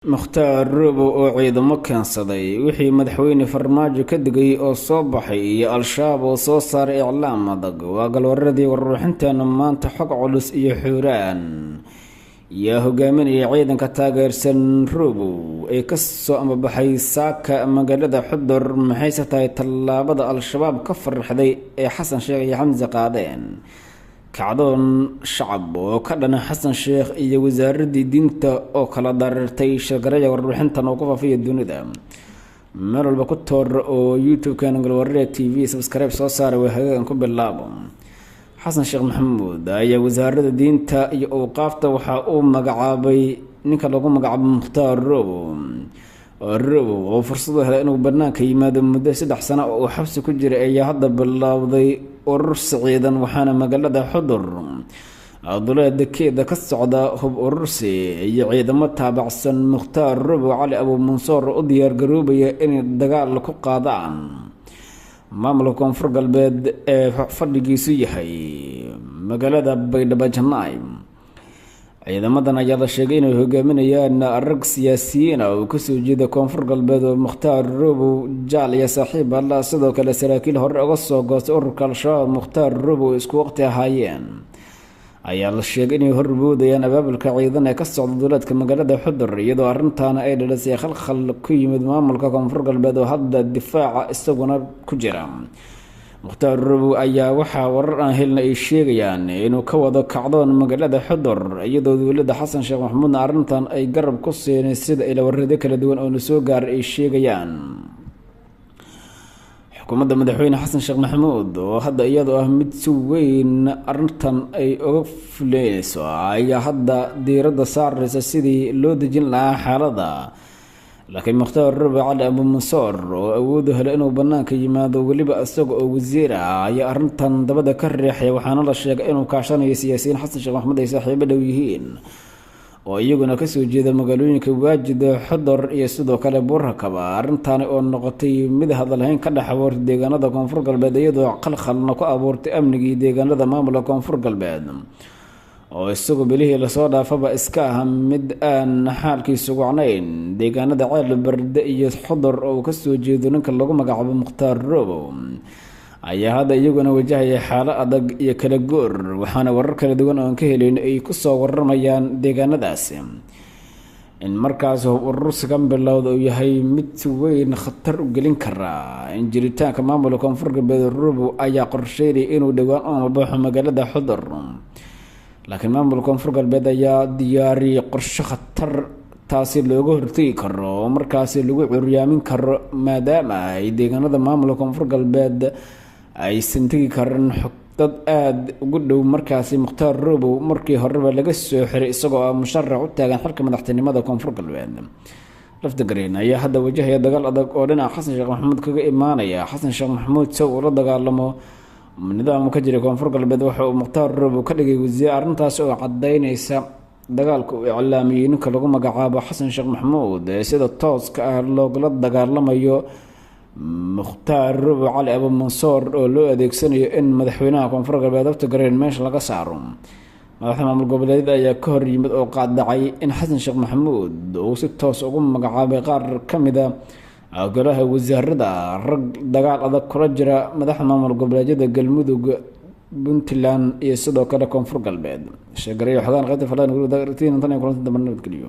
Mukhtaar Robo oo ciidamo keensaday wixii madaxweyne Farmaajo ka digay oo soo baxay iyo Al-Shabaab oo soo saaray iclaam adag waa galwaradii warbixinteena maanta xog culus iyo xuraan yaa hogaaminaya ciidanka taageersan Robo ee ka soo ambabaxay saaka magaalada Xudur maxay tahay tallaabada Al-Shabaab ka farxday ee Xasan Sheekh iyo Xamza qaadeen kacdoon shacab oo ka dhana Xasan Sheekh iyo wasaaradii diinta oo kala dareertay shirkadda warbixintan oo ku faafiyay dunida meel walba ku toor oo YouTube-kan galwareed TV subscribe soo saaray way hagagan ku bilaabo Xasan Sheekh Maxamuud ayaa wasaaradda diinta iyo awqaafta waxa uu magacaabay ninka lagu magacaabo Mukhtaar Robo oo fursad u helay inuu banaanka yimaado muddo 3 sano oo xabsi ku jiray ayaa hadda bilowday urur ciidan waxaana magaalada Xudur duleedkeeda ka socda hub urursi iyo ciidamo taabacsan Mukhtaar Robo Cali Abu Mansour oo diyaar garoobaya inay dagaal ku qaadaan maamulka Koonfur Galbeed ee fadhigiisu yahay magaalada Baydhabo Janay ciidamadan ayaa la sheegay inay hogaaminayaan arag siyaasiyiin oo ka soo jeeda Koonfur Galbeed oo Mukhtaar Robo jaal iyo saaxiib alla sidoo kale saraakiil hore uga soo goostay ururka Al-Shabaab Mukhtaar Robo isku waqti ahaayeen ayaa la sheegay inay horboodayaan abaabulka ciidan ee ka socda duleedka magaalada Xudur iyadoo arrintaana ay dhalisay khalkhal ku yimid maamulka Koonfur Galbeed oo hadda difaaca isaguna ku jira Mukhtaar Robo ayaa waxa warar aan helnay ay sheegayaan inuu ka wado kacdoon magaalada Xudur iyadoo dowladda Xasan Sheekh Maxamuud arrintan ay garab ku siinay sida ila wararada kala duwan oo soo gaaray ay sheegayaan xukuumadda madaxweyne Xasan Sheekh Maxamuud oo hadda iyadoo ah mid si weyn arrintan ay uga fuleeyso ayaa hadda diiradda saaraysa sidii loo dejin lahaa xaaladda laakiin Mukhtaar Robo Cali Abu Mansour oo awood u helay inuu banaanka yimaado waliba isaga oo wasiir ah ayaa arrintan dabada ka riixay waxaana la sheegay inuu kaashanayo siyaasiyiin Xasan Sheekh Maxamuud ay saaxiibo dhow yihiin oo iyaguna ka soo jeeda magaalooyinka Waajid Xudur iyo sidoo kale Buurhakaba arrintan oo noqotay mid hadalhayn ka dhaxawar deegaanada Koonfur Galbeed iyadoo qalqalna ku abuurtay amnigii deegaanada maamulka Koonfur Galbeed oo isagu bilihii la soo dhaafaba iska ah mid aan xaalkiisu wacnayn deegaanada Ceel Barde iyo Xudur oo ka soo jeedo ninka lagu magacaabo Mukhtaar Robo ayaa hadda iyaguna wajahaya xaalad adag iyo kala goor waxaana warar kala duwan oo ka helayno ay ku soo waramayaan deegaanadaas in markaas urursiga bilowda uu yahay mid weyn khatar u gelin kara in jiritaanka maamulka Koonfur Galbeed Robo ayaa qorsheeyay inuu dhawaan u mabaxo magaalada Xudur laakiin maamulka Koonfur Galbeed ayaa diyaariyay qorshe khatar taasi looga hortagi karo markaas lagu curyaamin karo maadaama ay deegaanada maamulka Koonfur Galbeed ay sintigi karaan dad aad ugu dhow markaas Mukhtaar Robo markii horeba laga soo xiray isagoo musharax u taagan xilka madaxtinimada Koonfur Galbeed lafta gareen ayaa hadda wajahaya dagaal adag oo dhinaca Xasan Sheekh Maxamuud kaga imaanaya Xasan Sheekh Maxamuud soo ula dagaalamo nidaamka ka jira Koonfur Galbeed waxa uu Mukhtaar Robo ka dhigay wasiir arrintaas oo cadeynaysa dagaalka uu iclaamiyay ninka lagu magacaabo Xasan Sheekh Maxamuud sida tooska ah looga dagaalamayo Mukhtaar Robo Cali Abu Mansour oo loo adeegsanayo in madaxweynaha Koonfur Galbeed dabta gareen meesha laga saaro madaxda maamul goboleedyada ayaa ka hor yimid oo qaadacay in Xasan Sheekh Maxamuud uu si toos ugu magacaabay qaar kamida golaha wasaaradda rag dagaal adag kula jira madaxda maamul goboleedyada Galmudug Puntland iyo sidoo kale Koonfur Galbeed shaqareeyo xogaan qaybta fadlan guriga dartiin intan ay kulanta dambe nabadgeliyo